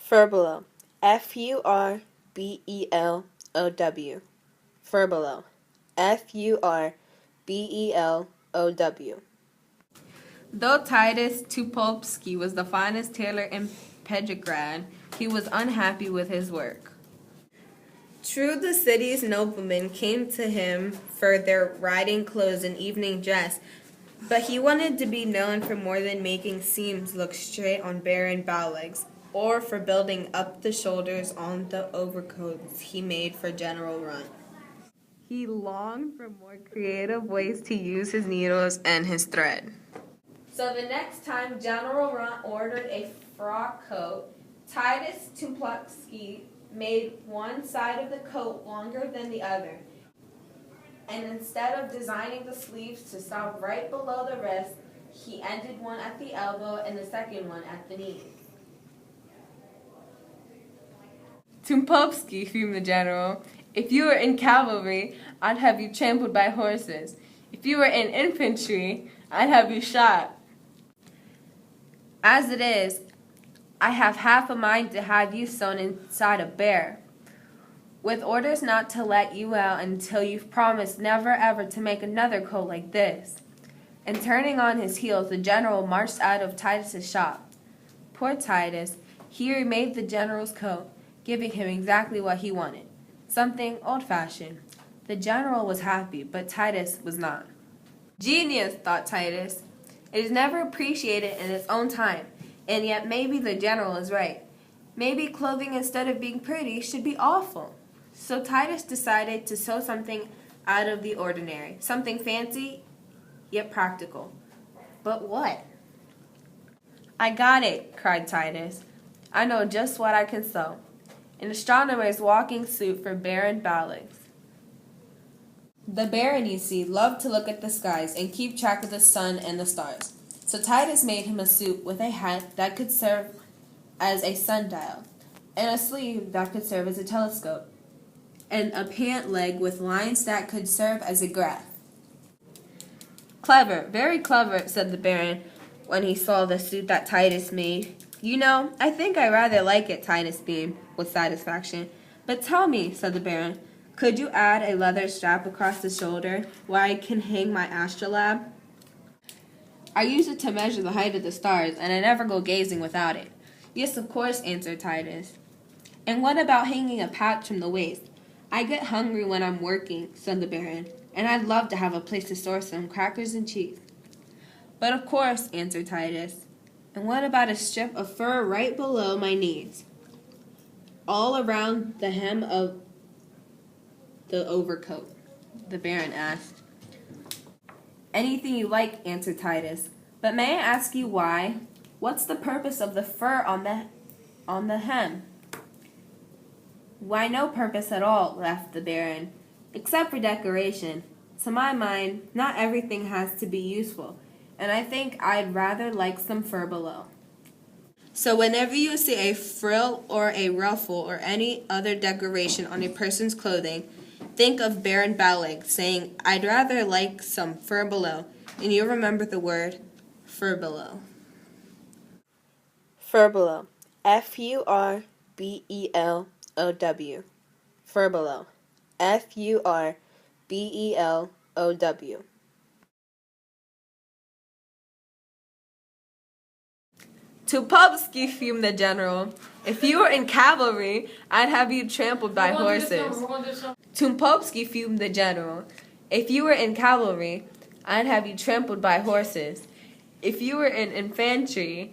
Furbelow. F-U-R-B-E-L-O-W. Furbelow. F-U-R-B-E-L-O-W. Though Titus Tupolsky was the finest tailor in Petrograd, he was unhappy with his work. True, the city's noblemen came to him for their riding clothes and evening dress, but he wanted to be known for more than making seams look straight on barren bow legs, or for building up the shoulders on the overcoats he made for General Runt. He longed for more creative ways to use his needles and his thread. So the next time General Runt ordered a frock coat, Titus Tupolsky made one side of the coat longer than the other. And instead of designing the sleeves to stop right below the wrist, he ended one at the elbow and the second one at the knee. Tupolsky, fumed the general, if you were in cavalry, I'd have you trampled by horses. If you were in infantry, I'd have you shot. As it is, I have half a mind to have you sewn inside a bear, with orders not to let you out until you've promised never ever to make another coat like this. And turning on his heels, the general marched out of Titus's shop. Poor Titus, he remade the general's coat, giving him exactly what he wanted, something old-fashioned. The general was happy, but Titus was not. Genius, thought Titus. It is never appreciated in its own time, and yet maybe the general is right. Maybe clothing instead of being pretty should be awful. So Titus decided to sew something out of the ordinary, something fancy yet practical. But what? I got it, cried Titus. I know just what I can sew. An astronomer's walking suit for Baron Balex. The Baron, you see, loved to look at the skies and keep track of the sun and the stars. So Titus made him a suit with a hat that could serve as a sundial, and a sleeve that could serve as a telescope, and a pant leg with lines that could serve as a graph. Clever, very clever, said the Baron when he saw the suit that Titus made. You know, I think I rather like it, Titus beamed with satisfaction. But tell me, said the Baron, could you add a leather strap across the shoulder where I can hang my astrolabe? I use it to measure the height of the stars, and I never go gazing without it. Yes, of course, answered Titus. And what about hanging a patch from the waist? I get hungry when I'm working, said the Baron, and I'd love to have a place to store some crackers and cheese. But of course, answered Titus. And what about a strip of fur right below my knees, all around the hem of the overcoat? The Baron asked. Anything you like, answered Titus. But may I ask you why? What's the purpose of the fur on the hem? Why, no purpose at all, laughed the Baron, except for decoration. To my mind, not everything has to be useful, and I think I'd rather like some fur below. So whenever you see a frill or a ruffle or any other decoration on a person's clothing, think of Baron Balex saying, I'd rather like some fur below, and you'll remember the word furbelow. Furbelow. F-U-R-B-E-L-O-W. Furbelow. F-U-R-B-E-L-O-W. Tupolsky, fumed the general. If you were in cavalry, I'd have you trampled by horses. Tupolsky, fumed the general. If you were in cavalry, I'd have you trampled by horses. If you were in infantry,